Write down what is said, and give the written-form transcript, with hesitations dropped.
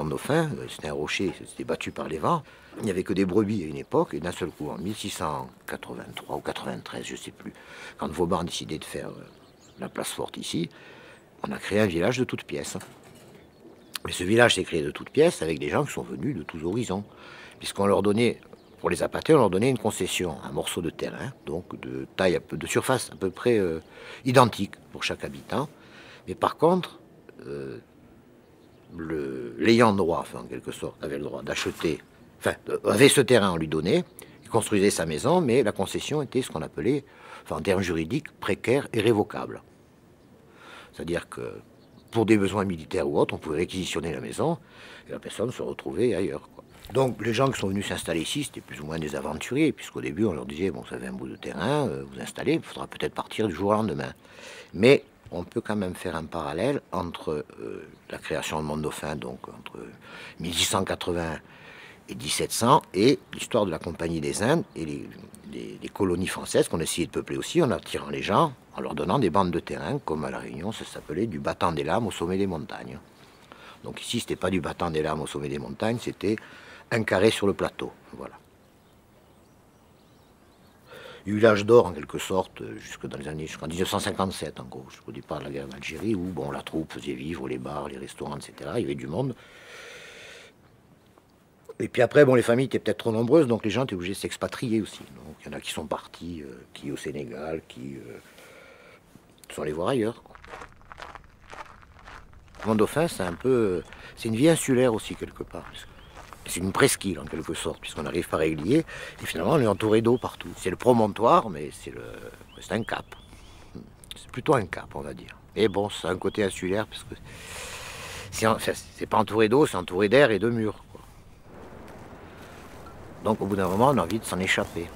Mont-Dauphin, c'était un rocher, c'était battu par les vents. Il n'y avait que des brebis à une époque, et d'un seul coup, en 1683 ou 93, je ne sais plus, quand Vauban a décidé de faire la place forte ici, on a créé un village de toutes pièces. Mais ce village s'est créé de toutes pièces avec des gens qui sont venus de tous horizons, puisqu'on leur donnait, pour les appâter, on leur donnait une concession, un morceau de terrain, donc de taille, de surface à peu près identique pour chaque habitant. Mais par contre, l'ayant droit, enfin, en quelque sorte, avait le droit d'acheter, enfin, avait ce terrain, on lui donnait, il construisait sa maison, mais la concession était ce qu'on appelait, enfin, en termes juridiques, précaire et révocable. C'est-à-dire que pour des besoins militaires ou autres, on pouvait réquisitionner la maison et la personne se retrouvait ailleurs, quoi. Donc les gens qui sont venus s'installer ici, c'était plus ou moins des aventuriers, puisqu'au début on leur disait, bon, vous avez un bout de terrain, vous installez, il faudra peut-être partir du jour au lendemain. Mais on peut quand même faire un parallèle entre la création de Mont-Dauphin, donc entre 1680 et 1700, et l'histoire de la Compagnie des Indes et les colonies françaises qu'on essayait de peupler aussi en attirant les gens, en leur donnant des bandes de terrain, comme à La Réunion, ça s'appelait du battant des lames au sommet des montagnes. Donc ici, c'était pas du battant des lames au sommet des montagnes, c'était un carré sur le plateau, voilà. Il y a eu l'âge d'or en quelque sorte, jusque dans les années, jusqu'en 1957 en gros, jusqu'au départ de la guerre d'Algérie, où bon, la troupe faisait vivre les bars, les restaurants, etc. Il y avait du monde. Et puis après, bon, les familles étaient peut-être trop nombreuses, donc les gens étaient obligés de s'expatrier aussi. Donc il y en a qui sont partis, qui au Sénégal, qui sont allés voir ailleurs, quoi. Mont-Dauphin, c'est un peu, c'est une vie insulaire aussi quelque part. C'est une presqu'île en quelque sorte, puisqu'on arrive par Aiglier, et finalement on est entouré d'eau partout. C'est le promontoire, mais c'est un cap. C'est plutôt un cap, on va dire. Et bon, c'est un côté insulaire, parce que c'est pas entouré d'eau, c'est entouré d'air et de murs, quoi. Donc au bout d'un moment, on a envie de s'en échapper.